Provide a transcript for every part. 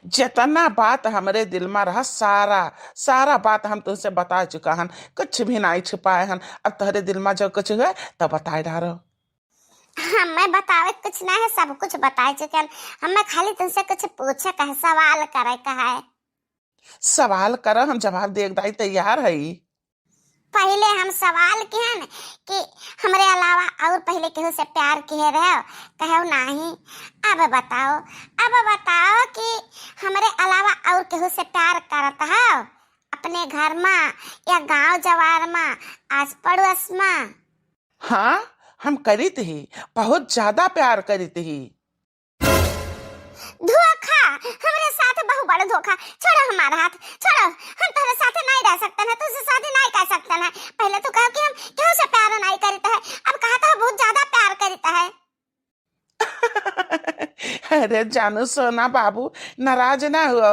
जितना बात हमरे दिल में रहा सारा सारा बात हम तुझसे बता चुका हन, कुछ भी नहीं छुपाए हन। अब तहरे दिल में जो कुछ हुआ तो बताए डारो। हमें बतावे कुछ ना है, सब कुछ बताए चुके हैं। हमें खाली तुमसे कुछ पूछे का है, सवाल करे का है। सवाल कर, हम जवाब दे दाई तैयार है। पहले हम सवाल किए न कि हमरे अलावा और पहले केहू से प्यार किए रहे, कहो नहीं। अब बताओ कि हमरे अलावा और केहू से प्यार करत हो अपने घर में या गांव जवार में, आस पड़ोस में? हाँ, हम करी थी, बहुत ज्यादा प्यार करी थी। धोखा हमरे साथ बहु बड़ा धोखा। छोड़ो हमारा हाथ, छोड़ो। हम तेरे साथ नहीं रह सकते ना, तुझसे शादी नहीं कर सकते ना। पहले तो कहो कि हम क्यों से प्यार नहीं करता है, अब कहा था बहुत ज्यादा प्यार करता है। अरे जानू सोना बाबू, नाराज ना हुआ।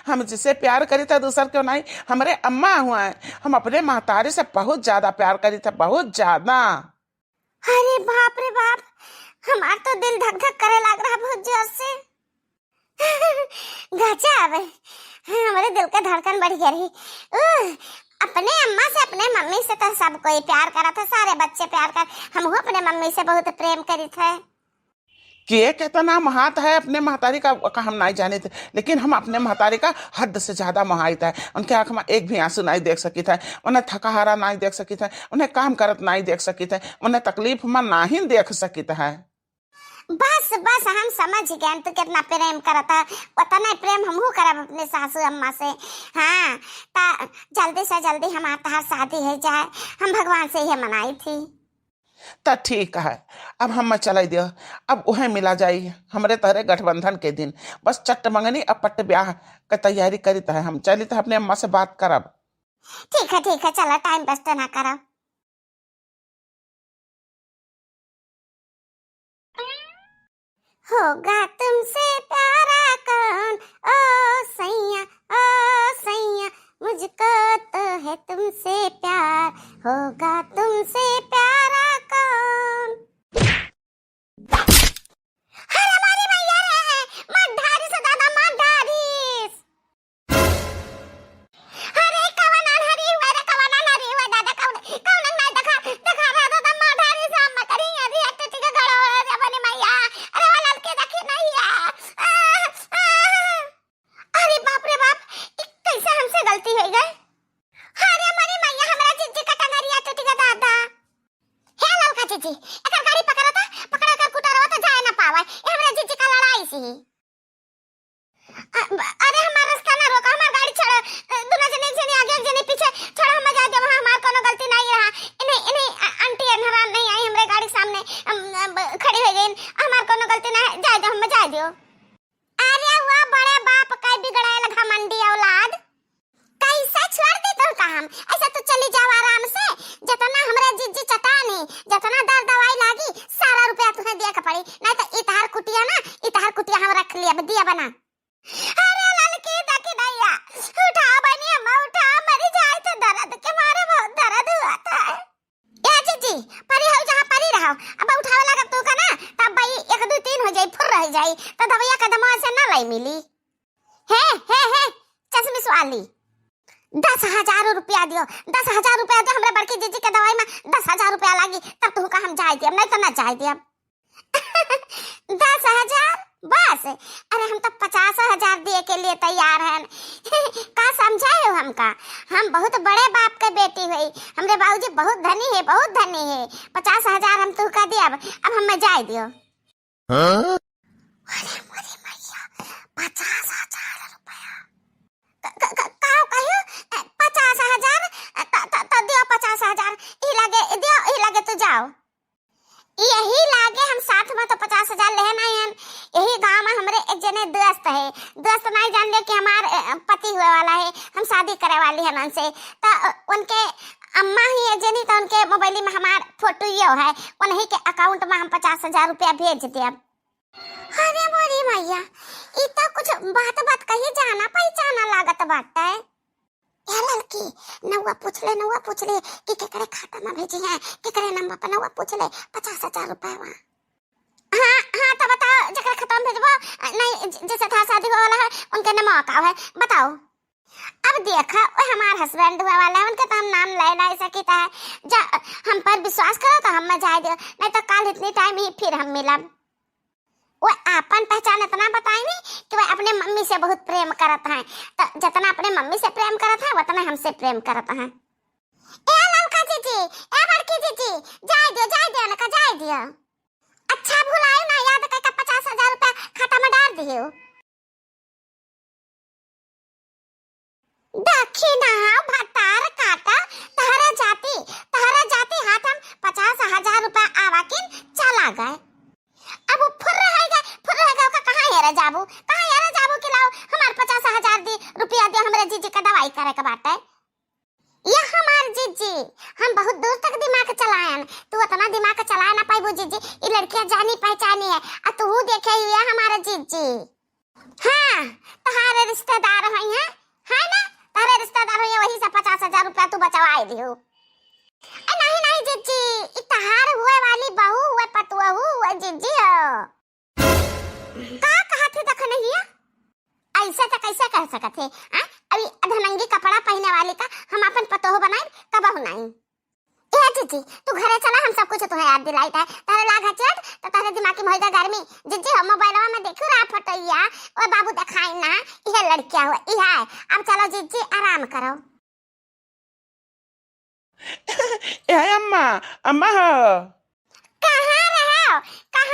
हम जिसे प्यार करी था दूसर क्यों नहीं, हमारे अम्मा हुआ है। हम अपने महतारी से बहुत ज्यादा प्यार करी था, बहुत ज्यादा। अरे बाप रे बाप, हमार तो दिल धक धक करे लग रहा बहुत जोर से। गजब, हमारे दिल का धड़कन बढ़ गया रही। अपने अम्मा से अपने मम्मी से तो सब कोई प्यार करा था, सारे बच्चे प्यार कर। हम अपने मम्मी से बहुत प्रेम करी थे। कि कहता नाम हाथ है अपने महतारी का हम नहीं जाने थे, लेकिन हम अपने महतारी का हद से ज्यादा महायता है। उनके आंख में एक भी आंसू नहीं देख सकी था, उन्हें थकाहारा नहीं देख सकी था, उन्हें काम करत नहीं देख सकी था, उन्हें तकलीफ में नहीं देख सकी था। बस बस हम समझ गए तू कितना प्रेम करता, उतना प्रेम हमहू करब अपने सासू अम्मा से। हाँ, ता जल्दी से जल्दी हमार तहार शादी हो जाए, हम भगवान से ये मनाई थी। तो ठीक है, अब हम चला दियो। अब उहे मिला जाई हमरे तहरे गठबंधन के दिन। बस चट्ट मंगनी अब पट्ट ब्याह का तैयारी करी है। हम चली तो अपने अम्मा से बात करब। ठीक है, चलो टाइम वेस्ट ना करो। होगा तुमसे प्यारा कौन, ओ सैया, ओ सैया, मुझको तो है तुमसे प्यार, होगा तुमसे प्यारा कौन। अरे हमारी मैया है, मधारी से दादा मधारी। अरे कवन हरी हुआ रे, कवन हरी हुआ दादा, कवन कवन नहीं देखा रहा दादा मधारी से हम करी अभी अटे टिके गड़ो रे बनी मैया। अरे वो लड़के देखे नहीं है। अरे बाप रे बाप, कैसे हमसे गलती हो गई। अरे हमारी मैया हमरा जीजी का टंगरिया अटे टिके दादा। हे लड़का जीजी, एकर गाड़ी पकड़ा कर कुटारवा तो जाए ना पावे, ये हमरा जीजी का लड़ाई सी। अरे हमारा रास्ता ना रोका, हमार गाड़ी छोड़ो। दोनों जने, एक जने आगे एक जने पीछे, छोड़ो हम जा दे, वहां हमार कोनो गलती नहीं रहा। इन्हें आंटी अनहरा नहीं आई हमरे गाड़ी सामने खड़ी हो गई, हमार कोनो गलती ना है, जा दो हम जा दियो। अरे वाह बड़े बाप का बिगड़ाए लगा मंडी औलाद, कैसे छोड़ दे तो काम। ऐसा तो चली जाओ आराम से, जितना हमरा जीजी चटानी, जितना दर दवाई लागी सारा रुपया तुम्हें दिया का पड़ी, नहीं तो इतहार कुटिया ना, इतहार कुटिया हम रख लिया दिया बना। अरे लड़की देखी दैया, उठा बनी अम्मा उठा, मरी जाए तो दर्द के मारे बहुत दर्द हुआ था। या जीजी परी हो जहां परी रहो, अब उठावे लगा तू का ना, तब भाई 1 2 3 हो जाई, फुर रह जाई तो दवाइया कदम से ना लई मिली। हे चश्मिश वाली 10,000 रुपया दियो, 10,000 रुपया दो हमरा बड़की जीजी के दवाई में 10,000 रुपया लागी, तब तू का हम जाए दियब, नहीं तो ना जाए दियब। 10,000 बस? अरे हम तो 50,000 दिए के लिए तैयार हैं। का समझाए हो हमका, हम बहुत बड़े बाप के बेटी हुई, हमरे बाबूजी बहुत धनी है, बहुत धनी है। 50,000 हम तू का दियब, अब हम जाए दियो। अरे मोरी मैया, 50,000 रुपया का कहियो 50,000 तो दियो 50,000, ई लगे तो जाओ। यही लागे हम साथ में तो 50,000 लेन आए हैं। यही गांव में हमरे एक जने दोस्त है, दोस्त नहीं जान ले कि हमार पति हुए वाला है, हम शादी करे वाली है उनसे, तो उनके अम्मा ही एक जनी, तो उनके मोबाइल में हमार फोटो ये है, उन्हीं के अकाउंट में हम 50,000 रुपया भेज दे। अब अरे मोरी मैया, ई तो कुछ बात कही जाना पहचाना लागत बाटे। या लड़की नौवा पूछ ले कि केकरे खाता में भेजी है, केकरे नंबर पर नौवा पूछ ले, 50,000 रुपया वहाँ। हाँ तो बताओ जकरा खाता में भेजबो, नहीं जैसे था शादी वाला है उनके नाम का है बताओ। अब देखा वो हमार हस्बैंड हुआ वाला है, उनके तो हम नाम ले ला सकता है। जा हम पर विश्वास करो तो हम जाए दो, नहीं तो कल इतनी टाइम ही फिर हम मिलब। वो अपन पहचान इतना बताई नहीं कि वो अपने मम्मी से बहुत प्रेम करत है, तो जितना अपने मम्मी से प्रेम करत है उतना हमसे प्रेम करत है। ए ललका जीजी, ए बड़की जीजी, जाए दो ना, जाए दियो। अच्छा भुलायो ना, याद करके 50,000 रुपया खाता में डाल दियो। देखी ना भतार काटा तहरा जाती हाथ हम 50,000 रुपया आवाकिन चला गए। अब वो फुर रहेगा का कहाँ हेरे जाबू कि लाओ हमार 50,000 दी रुपया दे हमरे जीजी का दवाई करे के बाटे। ये हमार जीजी हम बहुत दूर तक दिमाग चलायन, तू उतना दिमाग चला ना पाइबू जीजी। ये लड़कियां जानी पहचानी है आ तू देखे हुए हमारे जीजी। हाँ तुम्हारे रिश्तेदार है ना, तारे रिश्तेदार हो वही से 50,000 रुपया तू बचवाई दियो। नहीं जीजी, इतहार हुए वाली बहू हुए पतुआ हुए जीजी हो का कहा थे देख नहीं है ऐसा तो कैसे कह सकत है। अभी अधनंगी कपड़ा पहने वाली का हम अपन पतोह बनाई कबहू नहीं। ए जीजी तू घरे चला, हम सब कुछ तुम्हें याद दिलाई है। तारे लाग चट तो तारे दिमाग की मोहिदा गर्मी जीजी हम मोबाइलवा में देखो रहा फटैया ओ बाबू दिखाई ना ये लड़कियां हुआ ई है। अब चलो जीजी आराम करो। ए अम्मा हो कहाँ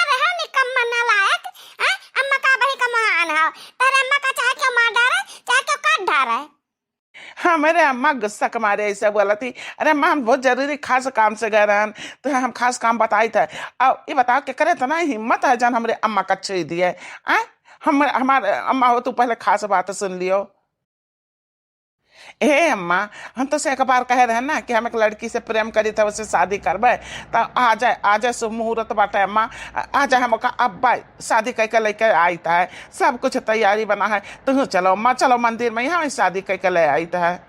रहो निकम्मा नालायक। अम्मा का बही का महान हो, तेरे अम्मा का चाहे क्यों मार डाले चाहे क्यों काट डाले। हाँ मेरे अम्मा गुस्सा के मारे ऐसा बोला थी। अरे अम्मा हम बहुत जरूरी खास काम से गए रहन, तो हम खास काम बताई थे। अब ये बताओ कि करे इतना हिम्मत है जान हमरे अम्मा का छे दिए। हमारे अम्मा हो तू पहले खास बात सुन लियो। ए अम्मा हम तो से एक बार कहे रहे ना कि हम एक लड़की से प्रेम करी था उससे शादी करबे, तो आ जाए शुभ मुहूर्त बाटे अम्मा, आ जाए हम अब्बा शादी कह के लेके आई है। सब कुछ तैयारी बना है, तुम चलो अम्मा चलो मंदिर में यहाँ शादी कह के ले आई है।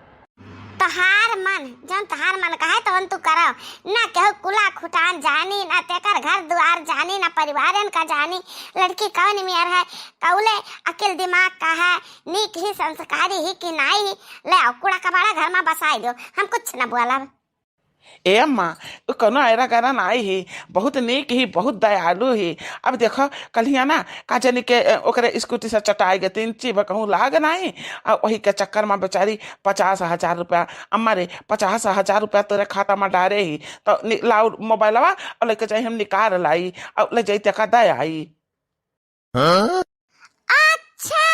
तहार मन जन तहार मन कहे तो तू करो ना, केहू कुला खुटान जानी ना, तेकर घर द्वार जानी ना, परिवारन का जानी। लड़की कौन मियर है, कौले अकिल दिमाग का है, नीक ही संस्कारी ही कि नाई ही, ले आओ कूड़ा कबाड़ा घर में बसाई दो, हम कुछ न बोला। ए अम्मा कोनो ऐरा गैरा नाई ही, बहुत नेक ही, बहुत दयालु ही। अब देखो कलिया ना काजनी के ओकरे स्कूटी से चटाई गए 3 चीब कहूँ लाग नहीं, और वही के चक्कर में बेचारी 50,000 रुपया अम्मा रे 50,000 रुपया तेरे खाता में डारे ही, तो लाओ मोबाइलवा और लेके जाई हम निकाल लाई और ले जाई तका दया आई। अच्छा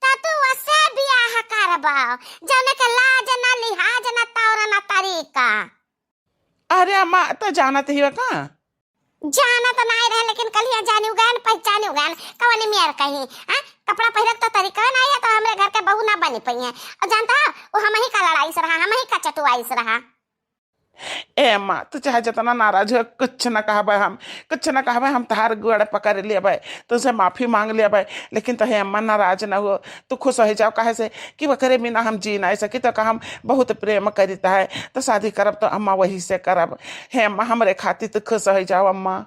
तो तू वसे बियाह करबा जने के लाज ना लिहाज ना तौर ना तरीका। अरे अम्मा तो जाना तो ही का जाना तो नहीं रहे, लेकिन कलिया जानी उगान पहचानी उगान कवनी मेयर कहीं कपड़ा पहनत तो तरीका नहीं है, तो हमरे घर के बहू ना बनी पई है। और जानता वो हम ही का लड़ाई से रहा, हम ही का चतुआई से रहा। ए अम्मा तू चाहे जितना नाराज हो कुछ न कहबे, हम कुछ न कहबे, हम तहार गुड़ पकड़ लेबे, तुझसे माफी मांग लेबे, लेकिन तो हे अम्मा नाराज न हो, तू खुश हो जाओ। कहे से कि बकरे बिना हम जी नहीं सकी, तो हम बहुत प्रेम करीता है, तो शादी करब तो अम्मा वही से करब। हे अम्मा हमरे खातिर तू खुश हो जाओ अम्मा।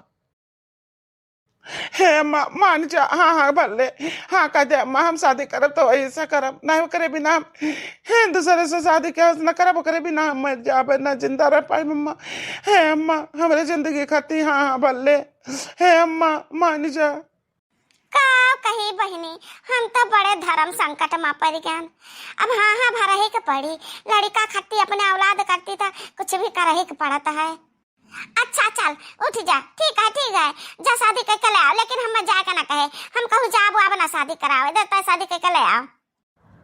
हे अम्मा मान जा, हाँ भले हाँ कह दे अम्मा, हम शादी करब तो वही से करब, नहीं करे बिना हम दूसरे से शादी के न करब, करे बिना हम मर जाबे न जिंदा रह पाए अम्मा। हे अम्मा हमरे जिंदगी खाती हाँ भले, हे अम्मा मान जा। का कही बहनी हम तो बड़े धर्म संकट में पड़ गए। अब हाँ भरही के पड़ी, लड़का खट्टी अपने औलाद करती था, कुछ भी करही के पड़ता है। अच्छा चल उठ जा, ठीक है जा शादी करके ले आओ, लेकिन हम जाए का ना कहे, हम कहूँ जाबो अब ना शादी कराओ, देता शादी करके ले आओ।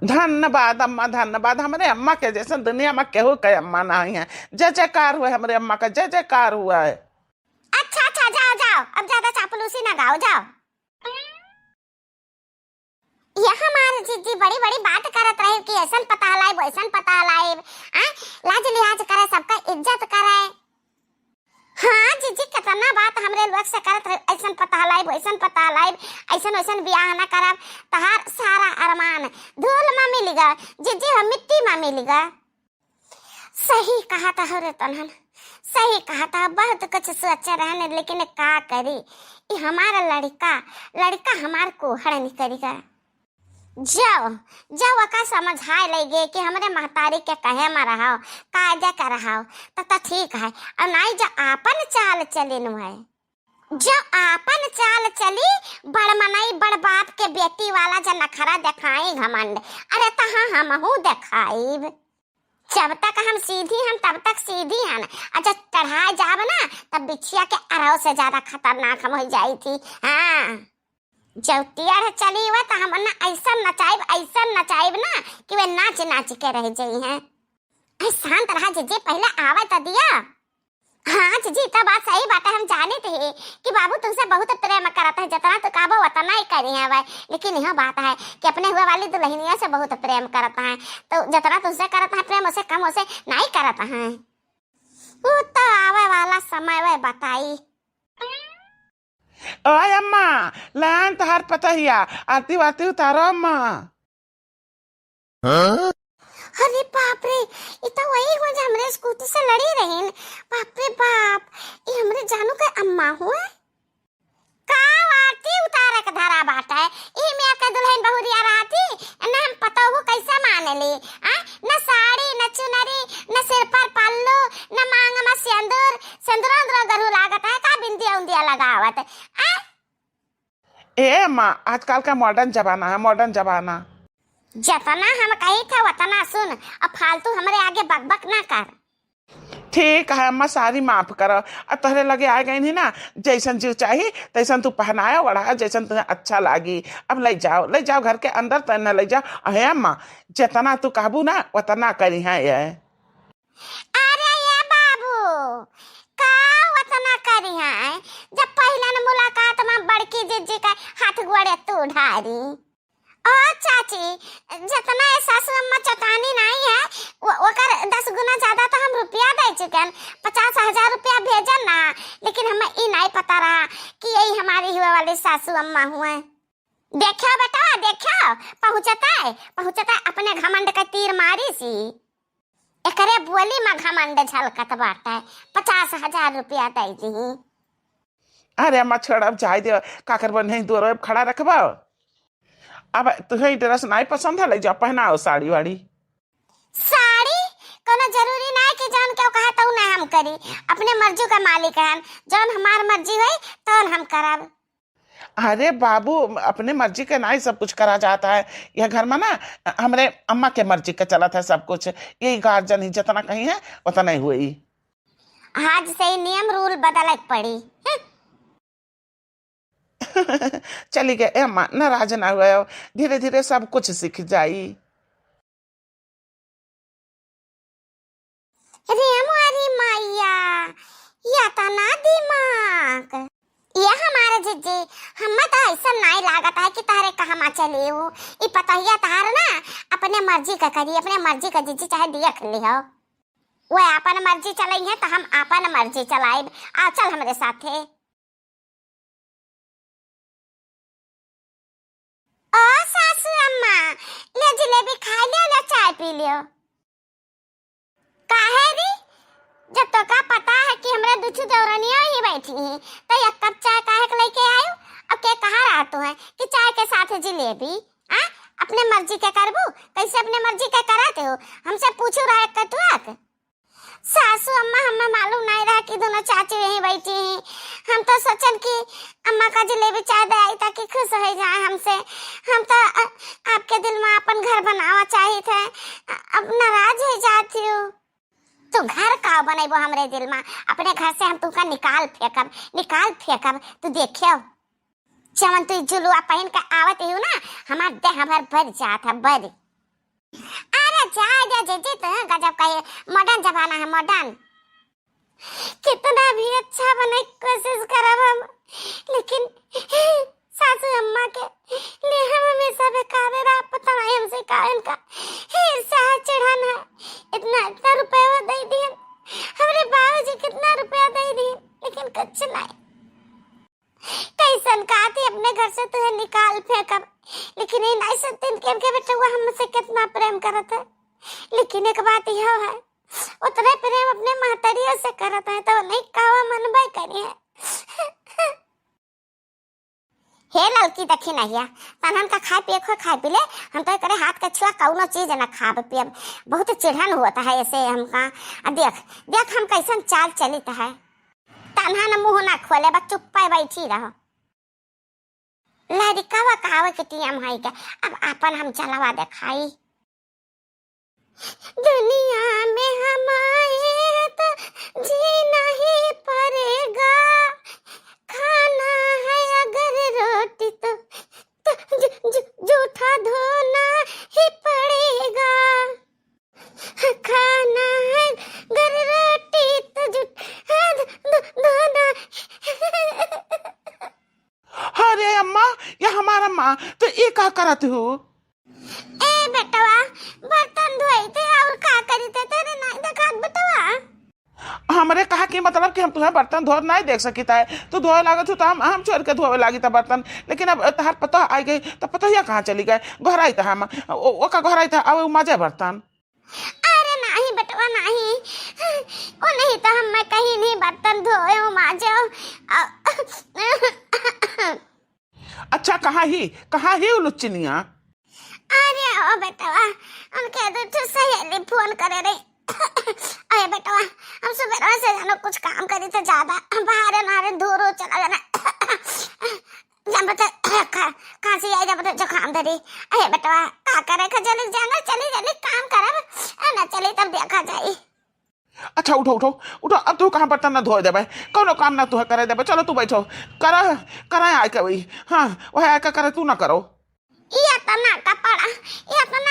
धन्यवाद अम्मा धन्यवाद, हमारे अम्मा के जैसे दुनिया में केहू के अम्मा नहीं है। जय जयकार हुआ हमारे अम्मा का, जय जयकार हुआ है। अच्छा जाओ अब ज्यादा चापलूसी ना गाओ, जाओ। यह हमारे जीजी बड़ी बड़ी बात करत रहे कि ऐसन पता लाइब वैसन पता लाइब, लाज लिहाज करे, सबका इज्जत करे। हाँ जीजी कितना बात हमरे लोग से करत रहे, ऐसन पता लाइब वैसन पता लाइब, ऐसन वैसन बियाह ना करब, तहार सारा अरमान धूल में मिलेगा जीजी, हम मिट्टी में मिलेगा। सही कहा था हो रे तनहन, सही कहा था, बहुत कुछ सोचे रहने, लेकिन का करी, ये हमारा लड़का हमार को हड़ नहीं करेगा। जाओ जाओ का समझाए लगे कि हमरे महतारी के कहे में रहो कायदे कर रहो तो ठीक है। और नहीं जो आपन चाल चली नु है, जो आपन चाल चली बड़ मनाई बड़ बाप के बेटी वाला जो नखरा दिखाई घमंड, अरे तो हाँ हम हूँ दिखाई। जब तक हम सीधी हम तब तक सीधी हैं, और जब चढ़ाए जाब ना तब बिछिया के अरव से ज्यादा खतरनाक हम हो जाई थी। हाँ जब तियर चली हुआ तो हम ना ऐसा नचाइब ना कि वे नाच नाच के रह जाई हैं। शांत रहा जीजी, पहले आवे तो दिया। हाँ जीजी तो बात सही बात है, हम जाने थे कि बाबू तुमसे बहुत प्रेम करता है, जितना तो काबो उतना ही करी है भाई। लेकिन यह बात है कि अपने हुए वाली दुल्हनिया से बहुत प्रेम करता है, तो जितना तुमसे करता है प्रेम उसे कम उसे नहीं करता है। वो तो आवे वाला समय वे बताई। ओए अम्मा लान तहार पता हिया, आरती वारती उतारो अम्मा। हाँ? अरे बाप रे, ये तो वही हो जो हमरे स्कूटी से लड़ी रही। बाप रे बाप, ये हमरे जानू के अम्मा हुए का आरती उतारे के धरा बाटा है। ई में के दुल्हन बहुरिया रहती न हम पता हो कैसे मान ली। न साड़ी न चुनरी न सिर पर पल्लू न मांग में सिंदूर गरू लागत है का बिंदिया उंदिया लगावत। ए अम्मा आजकल का मॉडर्न जमाना है, मॉडर्न जमाना। जतना हम कही थे वतना सुन, अब फालतू हमारे आगे बकबक ना कर। ठीक है अम्मा, सारी माफ करो। अब तोहरे लगे आ गई ना, जैसन जीव चाहिए तैसन तू पहनाया ओढ़ा, जैसन तुम्हें अच्छा लागी। अब ले जाओ घर के अंदर, तन ले जाओ। अहे अम्मा जितना तू काबू ना उतना करी है ये। अरे ये बाबू का उतना करी है, जब पहला मुलाकात में बड़की जीजी का हाथ गोड़े तू ढारी। ओ चाची जितना सासू अम्मा चटानी नहीं है ओकर 10 गुना ज्यादा तो हम रुपया दे चुकन, 50,000 रुपया भेजन ना। लेकिन हमें ई नहीं पता रहा कि यही हमारी हुए वाली सासू अम्मा हुए। देखो बेटा देखो, पहुंचता है अपने घमंड का तीर मारी सी। एकरे बोली में घमंड झलकत बाटा है। 50,000 रुपया दे दी। अरे अम्मा छोड़, अब जाए दे, का करबो नहीं दो रोब खड़ा रखबो। अब तुझे ड्रेस नहीं पसंद है, ले जाओ पहनाओ साड़ी वाड़ी। साड़ी कोनो जरूरी नहीं कि जान क्यों कहा तो ना हम करी, अपने मर्जी का मालिक है। जौन हमार मर्जी हुई तो हम करब। अरे बाबू अपने मर्जी के नहीं सब कुछ करा जाता है। यह घर में ना हमरे अम्मा के मर्जी का चला था सब कुछ, यही गार्जियन ही जितना कहीं है उतना ही हुई। आज से ही नियम रूल बदलत पड़ी। चली गए अम्मा, नाराज ना हुए, धीरे धीरे सब कुछ सीख जाई। अरे हमारी मैया या तना दिमाग, ये हमारे जीजी हम तो ऐसा नहीं लागत है कि तारे कहाँ चली हो। ये पता ही तार ना अपने मर्जी का करी, अपने मर्जी का जीजी चाहे देख लियो। वो अपन मर्जी चलाई है तो हम अपन मर्जी चलाइब। आ चल हमारे साथे। ओ सासू अम्मा ले जलेबी खा लियो, चाय पी लियो। काहे री, जब तो का पता है कि हमरा दुछु देवरानियां ही बैठी हैं तो एक कप चाय काहे के लेके आयो। अब के कहा रहा तो है कि चाय के साथ जलेबी। अपने मर्जी के करबू, कैसे अपने मर्जी के कराते हो, हमसे पूछो रहा कतुआक। सासू अम्मा हमें मालूम नहीं रहा कि दोनों चाची यहीं बैठी हैं। हम तो सोचन कि अम्मा का जलेबी चाय दे आई ताकि खुश हो जाए हमसे। हम तो आपके दिल में अपन घर बनावा चाहिए थे, अब नाराज हो जाती हूँ। तू घर का बनेबो हमरे दिल में, अपने घर से हम तुका निकाल फेंकब। तू देखियो जवन तू जुलुआ पहन के आवत हूँ ना, हमार देह भर भर जाता भर। अरे जा जीजी तो गजब का ये मॉडर्न जमाना है, मॉडर्न। कितना भी अच्छा बनने की कोशिश करब हम, लेकिन सासू अम्मा के लिए हम हमेशा बेकार रहा। पता नहीं हमसे कायन का ईर्ष्या चढ़ाना है। इतना रुपया दे दिए हमारे बाबूजी, कितना रुपया दे दिए लेकिन कुछ नहीं। कैसन कहती अपने घर से तुझे निकाल फेंकब, लेकिन ये नहीं सकती के बेटा वो हमसे कितना प्रेम करत है। लेकिन एक बात यह है, उतने प्रेम अपने महतरिया से करत है तो नहीं कावा मन भाई करी है। हे लड़की देखी नहीं तन का खाए पिए खो खाए पी ले। हम तो करे हाथ का छुआ कौनो चीज न खाब पियब। बहुत चिढ़न होता है ऐसे हमका। देख देख हम कैसन चाल चलित है। तन्हा न मुंह ना खोले बस चुप्पा बैठी रहो। लड़कावा कहावे के टीएम है के अब अपन हम चलावा दिखाई। दुनिया में हमारे तो जीना ही पड़ेगा। खाना है अगर रोटी तो जूठा धोना ही पड़ेगा। खाना है अगर रोटी तो जूठा धोना। अरे अम्मा, ये हमारा माँ तो ये क्या करती हो? ए बेटवा बर्तन धोई थे और का करी थे तेरे नहीं देखा बेटवा। हमरे कहा कि मतलब कि हम तुम्हें बर्तन धो नहीं देख सकता है तो धोए लागत हो तो हम छोड़ के धोए लागी था बर्तन। लेकिन अब तहार पता आई गई तो पता या कहाँ चली गए? घर आई था हम वो का घर आई था अब मजे बर्तन। अरे नहीं बेटवा नहीं वो नहीं तो हम मैं कहीं नहीं बर्तन धोए हूँ माजे। अच्छा कहाँ ही लुच्चनिया? अरे ओ बेटवा उनके तो सहेली फोन करे रही। अरे बेटवा हम सुबह से जानो कुछ काम करी तो ज्यादा बाहर नारे दूर हो चला जाना। जब बता खांसी आई जब बता जुकाम धरी। अरे बेटवा का करे जल्दी जाना चली जल्दी काम करब ना चली तब देखा जाई। अच्छा उठो अब तू कहाँ बर्तन ना धोए देवे कोनो काम ना तू करे देवे। चलो तू बैठो करा आय के वही। हाँ वह आय करे तू ना करो। ये तना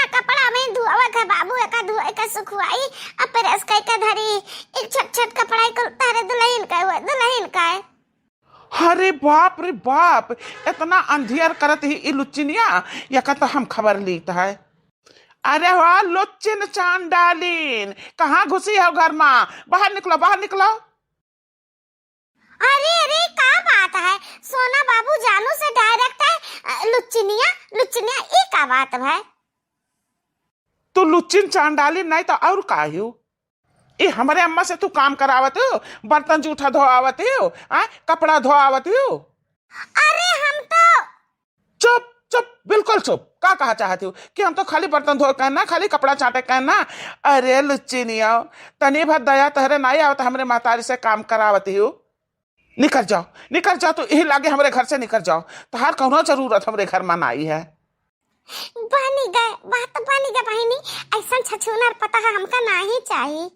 कपड़ा में धुआवा का बाबू का धुआई का सुखवाई अब प्रेस कई का धरी एक छोट कपड़ा को तारे दुल्हन का है। अरे बाप रे बाप, इतना अंधियर करत ही ई लुच्चिनिया या का तो हम खबर लीता है। अरे वाह लुच्चिन चांडालीन, कहाँ घुसी है घर में? बाहर निकलो। अरे का बात है सोना बाबू जानू से डायरेक्ट है लुच्चिनिया ये का बात है? तू लुच्चिन चांडालीन नहीं तो और का हो? ये हमारे अम्मा से तू काम करावत हो, बर्तन जूठा धोआवत हो, कपड़ा धोआवत हो। अरे हम तो चुप बिल्कुल चुप। का कहा चाहती हो कि हम तो खाली बर्तन धो कहना खाली कपड़ा चाटे कहना? अरे लुच्चिनिया तनी भर दया तहरे नहीं आवत हमरे महतारी से काम करावती हो। निकल जाओ तो यही लागे हमरे घर से निकल जाओ। तहार कौनो जरूरत हमरे घर में आई है। बनी गए बात बनी गए बहनी ऐसा छछूनर पता है हमका नहीं चाहिए।